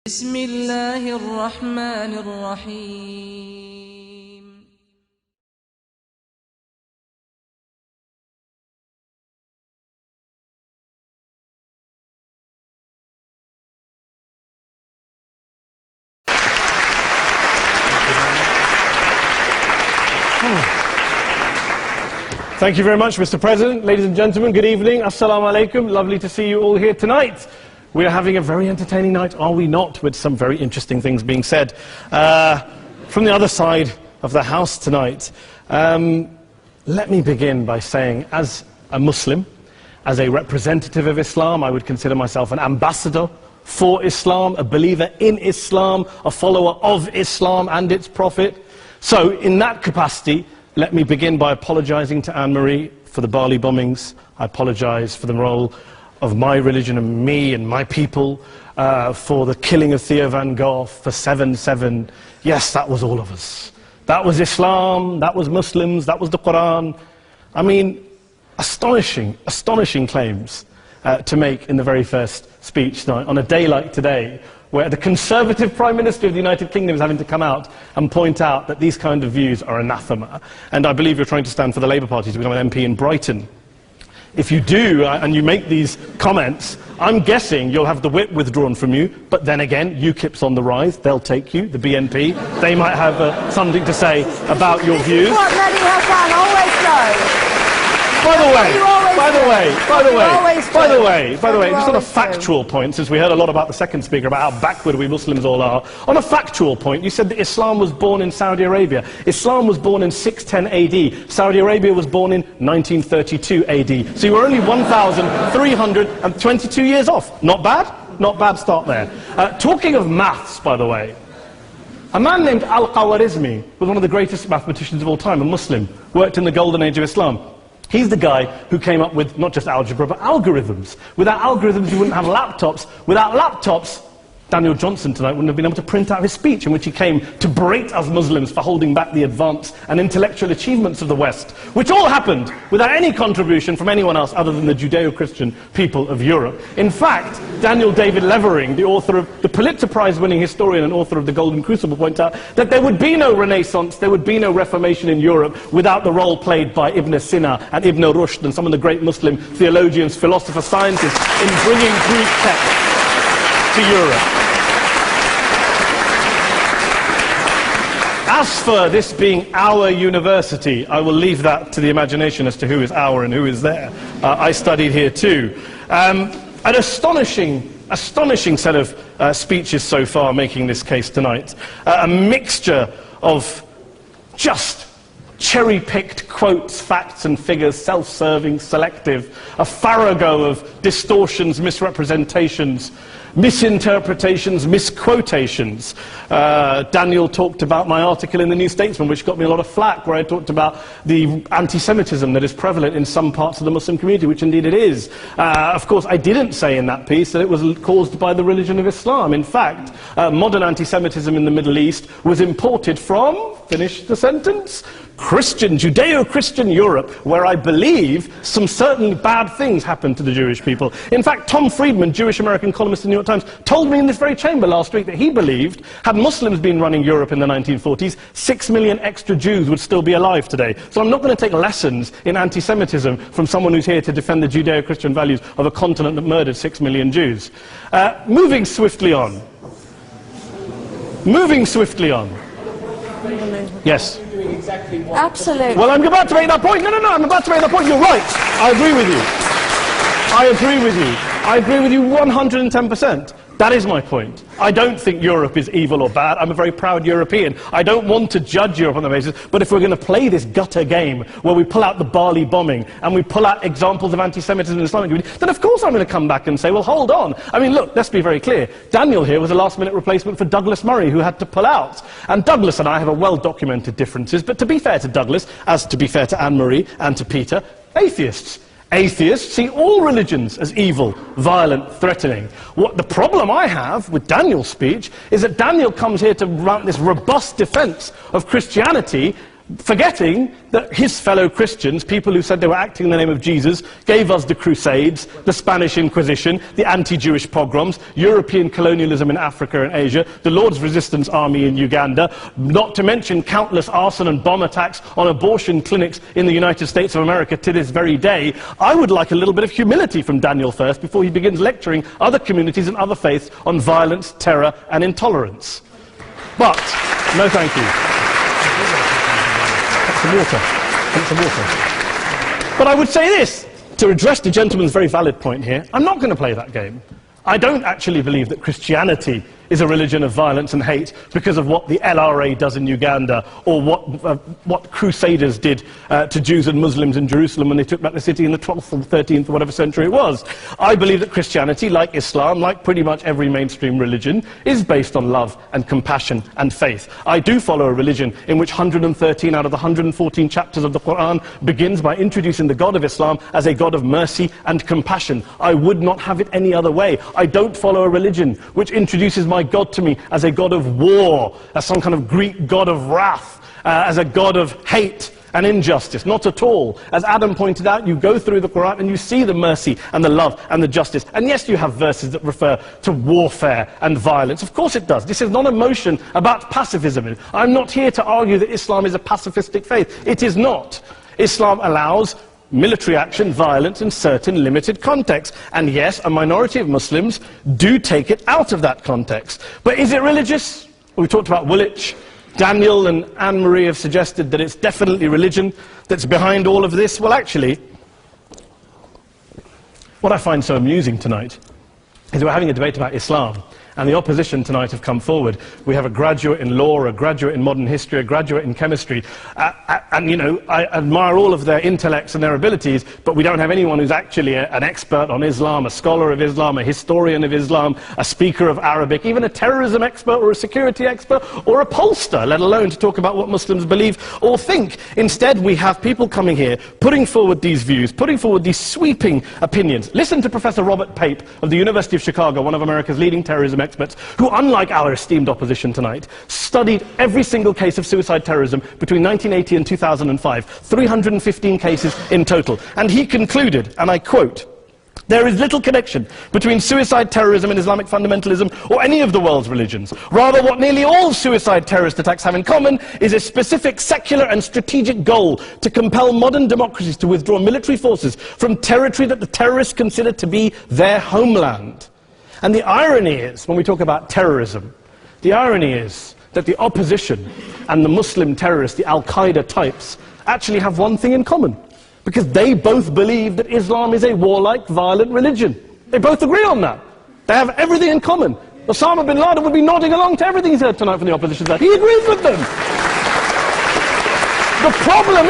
بسم الله الرحمن الرحيم. Thank you very much, Mr. President. Ladies and gentlemen, good evening. Assalamu alaikum. Lovely to see you all here tonight. We are having a very entertaining night, are we not, with some very interesting things being said from the other side of the house tonight. Let me begin by saying, as a Muslim, as a representative of Islam, I would consider myself an ambassador for Islam, a believer in Islam, a follower of Islam and its Prophet. So, in that capacity, let me begin by apologizing to Anne-Marie for the Bali bombings. I apologize for the role of my religion and me and my people, for the killing of Theo van Gogh, for 7/7. Yes, that was all of us. That was Islam, that was Muslims, that was the Qur'an. I mean, astonishing claims to make in the very first speech tonight, on a day like today, where the Conservative Prime Minister of the United Kingdom is having to come out and point out that these kind of views are anathema. And I believe you're trying to stand for the Labour Party to become an MP in Brighton. If you do, and you make these comments, I'm guessing you'll have the whip withdrawn from you, but then again, UKIP's on the rise, they'll take you, the BNP, they might have something to say about your views. What Mehdi Hassan always does. By the way, just on a factual point, since we heard a lot about the second speaker, about how backward we Muslims all are, on a factual point, you said that Islam was born in Saudi Arabia. Islam was born in 610 AD. Saudi Arabia was born in 1932 AD. So you were only 1,322 years off. Not bad? Not bad start there. Talking of maths, by the way, a man named Al-Khawarizmi was one of the greatest mathematicians of all time, a Muslim, worked in the golden age of Islam. He's the guy who came up with not just algebra, but algorithms. Without algorithms, you wouldn't have laptops. Without laptops, Daniel Johnson tonight wouldn't have been able to print out his speech in which he came to berate us Muslims for holding back the advance and intellectual achievements of the West, which all happened without any contribution from anyone else other than the Judeo-Christian people of Europe. In fact, Daniel David Levering, the author of the Pulitzer Prize-winning historian and author of The Golden Crucible, points out that there would be no Renaissance, there would be no Reformation in Europe without the role played by Ibn Sina and Ibn Rushd and some of the great Muslim theologians, philosophers, scientists in bringing Greek texts to Europe. As for this being our university, I will leave that to the imagination as to who is our and who is there. I studied here too. An astonishing set of speeches so far making this case tonight. A mixture of just cherry-picked quotes, facts and figures, self-serving, selective, a farrago of distortions, misrepresentations, misinterpretations, misquotations. Daniel talked about my article in the New Statesman, which got me a lot of flack, where I talked about the anti-Semitism that is prevalent in some parts of the Muslim community, which indeed it is. Of course, I didn't say in that piece that it was caused by the religion of Islam. In fact, modern anti-Semitism in the Middle East was imported from, finish the sentence, Judeo-Christian Europe, where I believe some certain bad things happened to the Jewish people. In fact, Tom Friedman, Jewish-American columnist in the New York Times, told me in this very chamber last week that he believed, had Muslims been running Europe in the 1940s, 6 million extra Jews would still be alive today. So I'm not going to take lessons in anti-Semitism from someone who's here to defend the Judeo-Christian values of a continent that murdered 6 million Jews. Moving swiftly on. Yes. Absolutely. Well, I'm about to make that point. No, I'm about to make that point. You're right. I agree with you. I agree with you 110%. That is my point. I don't think Europe is evil or bad. I'm a very proud European. I don't want to judge Europe on the basis, but if we're going to play this gutter game where we pull out the Bali bombing and we pull out examples of anti-Semitism in the Islamic community, then of course I'm going to come back and say, well, hold on. I mean, look, let's be very clear. Daniel here was a last-minute replacement for Douglas Murray, who had to pull out. And Douglas and I have a well-documented differences, but to be fair to Douglas, as to be fair to Anne-Marie and to Peter, atheists. Atheists see all religions as evil, violent, threatening. What the problem I have with Daniel's speech is that Daniel comes here to run this robust defense of Christianity forgetting that his fellow Christians, people who said they were acting in the name of Jesus, gave us the Crusades, the Spanish Inquisition, the anti-Jewish pogroms, European colonialism in Africa and Asia, the Lord's Resistance Army in Uganda, not to mention countless arson and bomb attacks on abortion clinics in the United States of America to this very day. I would like a little bit of humility from Daniel first before he begins lecturing other communities and other faiths on violence, terror and intolerance. But, no thank you. Some water. But I would say this, to address the gentleman's very valid point here, I'm not going to play that game. I don't actually believe that Christianity is a religion of violence and hate because of what the LRA does in Uganda or what Crusaders did to Jews and Muslims in Jerusalem when they took back the city in the 12th or 13th or whatever century it was. I believe that Christianity, like Islam, like pretty much every mainstream religion, is based on love and compassion and faith. I do follow a religion in which 113 out of the 114 chapters of the Qur'an begins by introducing the God of Islam as a God of mercy and compassion. I would not have it any other way. I don't follow a religion which introduces my God to me as a God of war, as some kind of Greek God of wrath, as a God of hate and injustice. Not at all. As Adam pointed out, you go through the Quran and you see the mercy and the love and the justice. And yes, you have verses that refer to warfare and violence. Of course it does. This is not a motion about pacifism. I'm not here to argue that Islam is a pacifistic faith. It is not. Islam allows military action, violence in certain limited contexts. And yes, a minority of Muslims do take it out of that context. But is it religious? We talked about Woolwich. Daniel and Anne-Marie have suggested that it's definitely religion that's behind all of this. Well, actually, what I find so amusing tonight is we're having a debate about Islam. And the opposition tonight have come forward. We have a graduate in law, a graduate in modern history, a graduate in chemistry. And, you know, I admire all of their intellects and their abilities, but we don't have anyone who's actually an expert on Islam, a scholar of Islam, a historian of Islam, a speaker of Arabic, even a terrorism expert or a security expert or a pollster, let alone to talk about what Muslims believe or think. Instead, we have people coming here, putting forward these views, putting forward these sweeping opinions. Listen to Professor Robert Pape of the University of Chicago, one of America's leading terrorism experts, who, unlike our esteemed opposition tonight, studied every single case of suicide terrorism between 1980 and 2005, 315 cases in total. And he concluded, and I quote, "There is little connection between suicide terrorism and Islamic fundamentalism or any of the world's religions. Rather, what nearly all suicide terrorist attacks have in common is a specific secular and strategic goal to compel modern democracies to withdraw military forces from territory that the terrorists consider to be their homeland." And the irony is, when we talk about terrorism, the irony is that the opposition and the Muslim terrorists, the Al-Qaeda types, actually have one thing in common. Because they both believe that Islam is a warlike, violent religion. They both agree on that. They have everything in common. Osama bin Laden would be nodding along to everything he's heard tonight from the opposition side. He agrees with them. The problem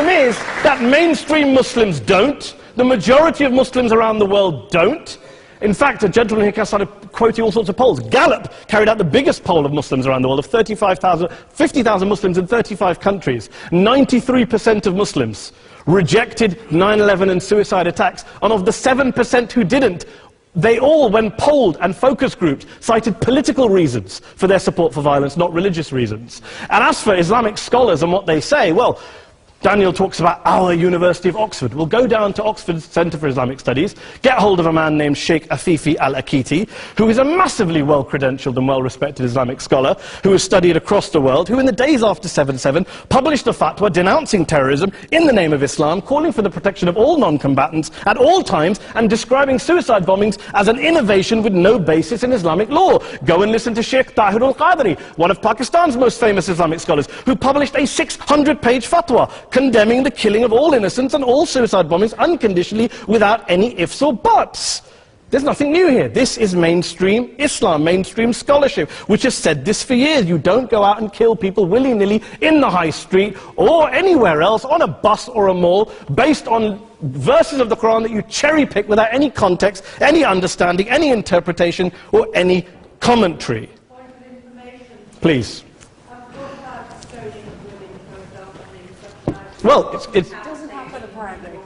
is that mainstream Muslims don't. The majority of Muslims around the world don't. In fact, a gentleman here started quoting all sorts of polls. Gallup carried out the biggest poll of Muslims around the world, of 50,000 Muslims in 35 countries. 93% of Muslims rejected 9/11 and suicide attacks. And of the 7% who didn't, they all, when polled and focus grouped, cited political reasons for their support for violence, not religious reasons. And as for Islamic scholars and what they say, well, Daniel talks about our University of Oxford. We'll go down to Oxford's Centre for Islamic Studies, get hold of a man named Sheikh Afifi al-Akiti, who is a massively well-credentialed and well-respected Islamic scholar, who has studied across the world, who in the days after 7/7 published a fatwa denouncing terrorism in the name of Islam, calling for the protection of all non-combatants at all times, and describing suicide bombings as an innovation with no basis in Islamic law. Go and listen to Sheikh Tahir al-Qadri, one of Pakistan's most famous Islamic scholars, who published a 600-page fatwa condemning the killing of all innocents and all suicide bombings unconditionally without any ifs or buts. There's nothing new here. This is mainstream Islam, mainstream scholarship, which has said this for years. You don't go out and kill people willy-nilly in the high street or anywhere else, on a bus or a mall, based on verses of the Quran that you cherry-pick without any context, any understanding, any interpretation, or any commentary. Point of information. Please. Stoning of women, for example, in such Well, it doesn't happen apparently.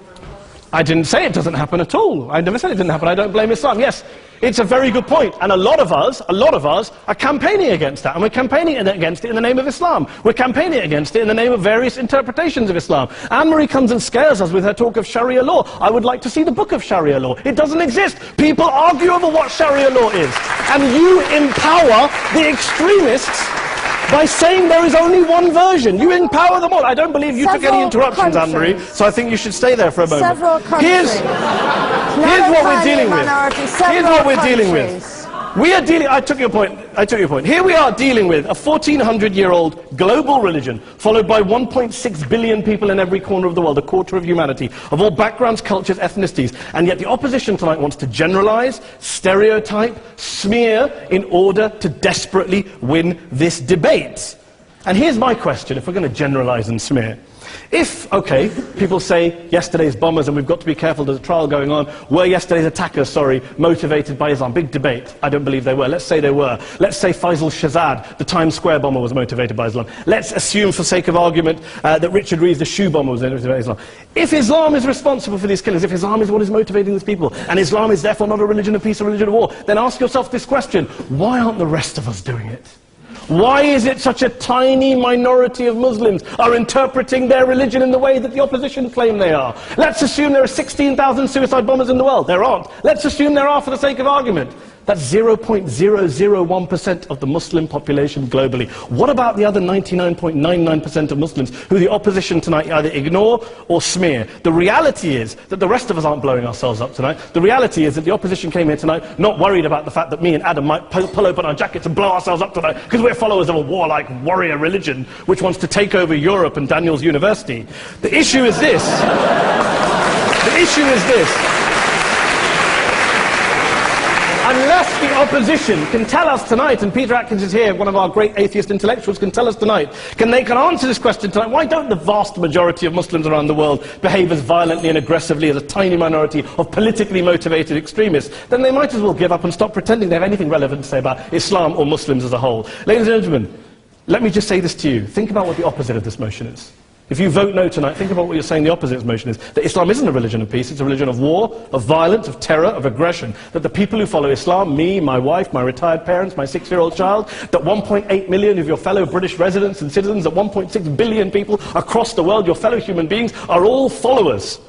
I didn't say it doesn't happen at all. I never said it didn't happen. I don't blame Islam. Yes, it's a very good point. And a lot of us are campaigning against that. And we're campaigning against it in the name of Islam. We're campaigning against it in the name of various interpretations of Islam. Anne-Marie comes and scares us with her talk of Sharia law. I would like to see the book of Sharia law. It doesn't exist. People argue over what Sharia law is. And you empower the extremists by saying there is only one version. You empower them all. I don't believe you took any interruptions, Anne-Marie, so I think you should stay there for a moment. Several countries. Here's what we're dealing with. Here's what we're dealing with. We are dealing, I took your point. Here we are dealing with a 1400-year-old global religion, followed by 1.6 billion people in every corner of the world, a quarter of humanity, of all backgrounds, cultures, ethnicities, and yet the opposition tonight wants to generalize, stereotype, smear, in order to desperately win this debate. And here's my question, if we're going to generalize and smear. If, okay, people say yesterday's bombers, and we've got to be careful, there's a trial going on, were yesterday's attackers, motivated by Islam? Big debate. I don't believe they were. Let's say they were. Let's say Faisal Shahzad, the Times Square bomber, was motivated by Islam. Let's assume, for sake of argument, that Richard Reeves, the shoe bomber, was motivated by Islam. If Islam is responsible for these killings, if Islam is what is motivating these people, and Islam is therefore not a religion of peace, a religion of war, then ask yourself this question: why aren't the rest of us doing it? Why is it such a tiny minority of Muslims are interpreting their religion in the way that the opposition claim they are? Let's assume there are 16,000 suicide bombers in the world. There aren't. Let's assume there are for the sake of argument. That's 0.001% of the Muslim population globally. What about the other 99.99% of Muslims who the opposition tonight either ignore or smear? The reality is that the rest of us aren't blowing ourselves up tonight. The reality is that the opposition came here tonight not worried about the fact that me and Adam might pull open our jackets and blow ourselves up tonight because we're followers of a warlike warrior religion which wants to take over Europe and Daniel's university. The issue is this. The issue is this. Unless the opposition can tell us tonight, and Peter Atkins is here, one of our great atheist intellectuals, can tell us tonight, they can answer this question tonight: why don't the vast majority of Muslims around the world behave as violently and aggressively as a tiny minority of politically motivated extremists? Then they might as well give up and stop pretending they have anything relevant to say about Islam or Muslims as a whole. Ladies and gentlemen, let me just say this to you. Think about what the opposite of this motion is. If you vote no tonight, think about what you're saying the opposite of this motion is. That Islam isn't a religion of peace, it's a religion of war, of violence, of terror, of aggression. That the people who follow Islam, me, my wife, my retired parents, my 6-year-old child, that 1.8 million of your fellow British residents and citizens, that 1.6 billion people across the world, your fellow human beings, are all followers,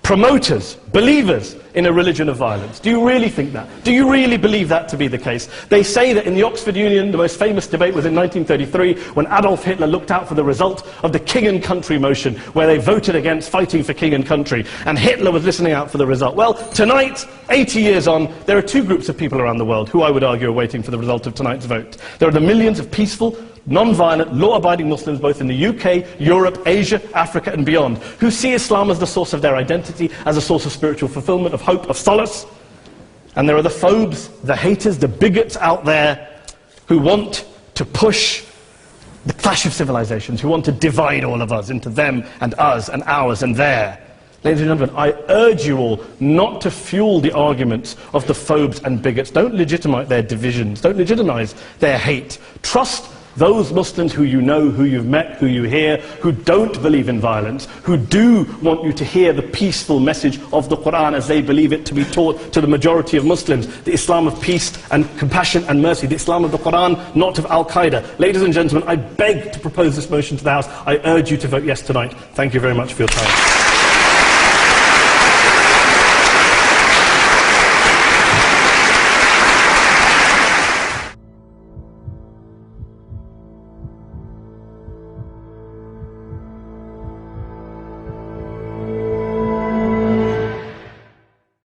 promoters, believers in a religion of violence. Do you really think that? Do you really believe that to be the case? They say that in the Oxford Union, the most famous debate was in 1933, when Adolf Hitler looked out for the result of the King and Country motion, where they voted against fighting for King and Country, and Hitler was listening out for the result. Well, tonight, 80 years on, there are two groups of people around the world who I would argue are waiting for the result of tonight's vote. There are the millions of peaceful, non-violent, law-abiding Muslims both in the UK, Europe, Asia, Africa and beyond, who see Islam as the source of their identity, as a source of spiritual fulfillment, of hope, of solace. And there are the phobes, the haters, the bigots out there who want to push the clash of civilizations, who want to divide all of us into them and us and ours and their. Ladies and gentlemen, I urge you all not to fuel the arguments of the phobes and bigots. Don't legitimize their divisions. Don't legitimize their hate. Trust those Muslims who you know, who you've met, who you hear, who don't believe in violence, who do want you to hear the peaceful message of the Qur'an as they believe it to be taught to the majority of Muslims, the Islam of peace and compassion and mercy, the Islam of the Qur'an, not of Al-Qaeda. Ladies and gentlemen, I beg to propose this motion to the House. I urge you to vote yes tonight. Thank you very much for your time.